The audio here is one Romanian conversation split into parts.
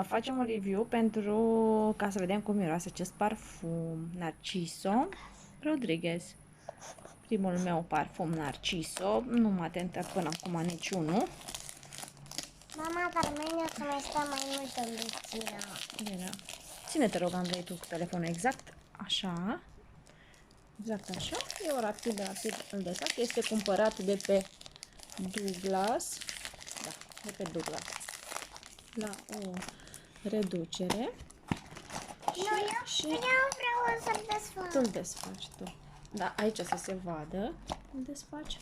Facem un review ca să vedem cum miroase acest parfum Narciso Rodriguez. Primul meu parfum Narciso, nu m-a tentat până acum niciunul. Mama, dar mâine o să mai stau mai mult în țină. Bine. Ține-te rog, Andrei, tu cu telefonul exact așa. Exact așa. Eu rapid îl desfac. Este cumpărat de pe Douglas. Da, de pe Douglas. La o reducere. Eu vreau să-l desfac. Tu îl desfaci tu. Da, aici să se vadă. Îl desfaci.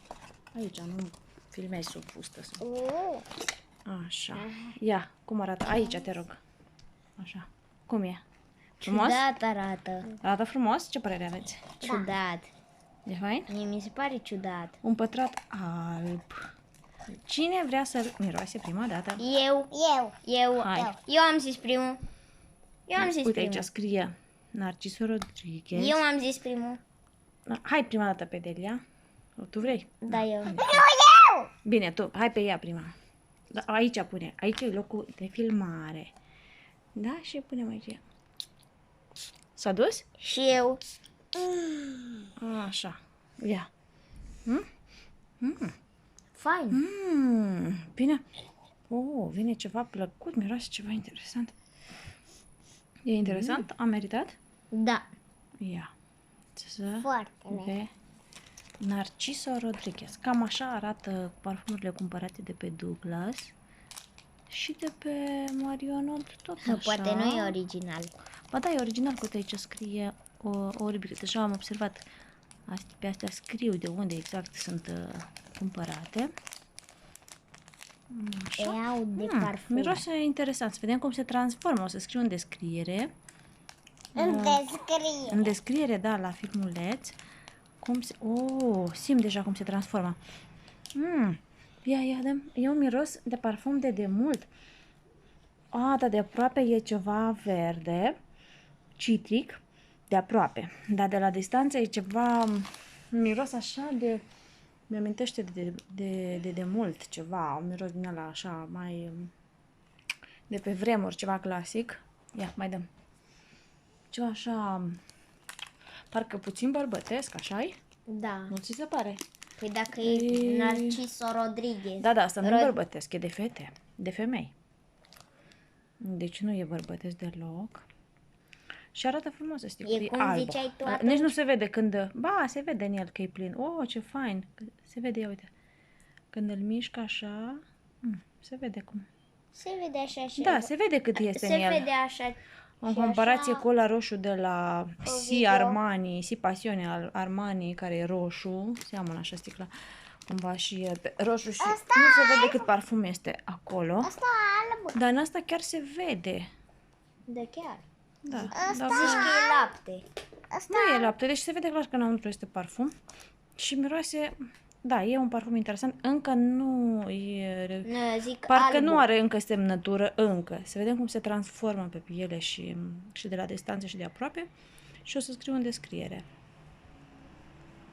Aici, nu filmezi sub fustă. Așa. Ia, cum arată? Aici, te rog. Așa. Cum e? Frumos? Ciudat arată. Arată frumos? Ce părere aveți? Ciudat. E fain? Mie mi se pare ciudat. Un pătrat alb. Cine vrea să-l miroase prima dată? Eu Hai. am zis primul. Uite, aici scrie Narciso Rodriguez. Eu am zis primul. Hai prima dată pe Delia. Tu vrei? Da, eu. Bine, tu, hai pe ea prima. Da, aici pune. Aici e locul de filmare. Da? Și punem aici. S-a dus? Și eu. Așa. Ia. Fain. Bine. Oh, vine ceva plăcut, miroase ceva interesant. E interesant? A meritat? Da. Ia. Foarte bine. Narciso Rodriguez. Cam așa arată parfumurile cumpărate de pe Douglas și de pe Marionot, tot așa. Poate nu e original. Ba da, e original, că aici scrie o rubrică. Deja am observat. Pe astea scriu de unde exact sunt cumpărate. Așa. Iau de parfum. Miroase interesant. Să vedem cum se transformă. O să scriu în descriere. Îmi descrie. În descriere, da, la filmuleț. Cum se... Oh, simt deja cum se transformă. Ia, dăm. E un miros de parfum de demult. Dar de aproape e ceva verde, citric, de aproape. Dar de la distanță e ceva miros așa de... Mi-amintește de mult ceva, un miros din ăla așa, mai... de pe vremuri, ceva clasic. Ia, mai dăm. Ceva așa... parcă puțin bărbătesc, așa-i? Da. Nu ți se pare? Păi dacă e Narciso Rodriguez. Da, asta nu e bărbătesc, e de fete, de femei. Deci nu e bărbătesc deloc. Și arată frumos, este E cum albă. ziceai tu atunci? Nici nu se vede când... Ba, se vede în el că e plin. Oh, ce fain! Se vede, ia uite. Când îl mișcă așa, se vede cum. Se vede așa și... Da, se vede cât este în el. Se vede așa. În și comparație așa, cu ăla roșu de la Ovidio. Armani, Si Pasione al Armani, care e roșu, seamănă așa sticla, cumva și e roșu și nu se vede cât parfum este acolo. Asta alb. Dar în asta chiar se vede. De chiar. Da, Asta- dar Zici că e lapte. nu e lapte, deci se vede clar că înăuntru este parfum. Și da, e un parfum interesant, încă nu e... Nu, zic Parcă albul. nu are încă semnătură, încă. Să vedem cum se transformă pe piele și de la distanță și de aproape. Și o să scriu în descriere.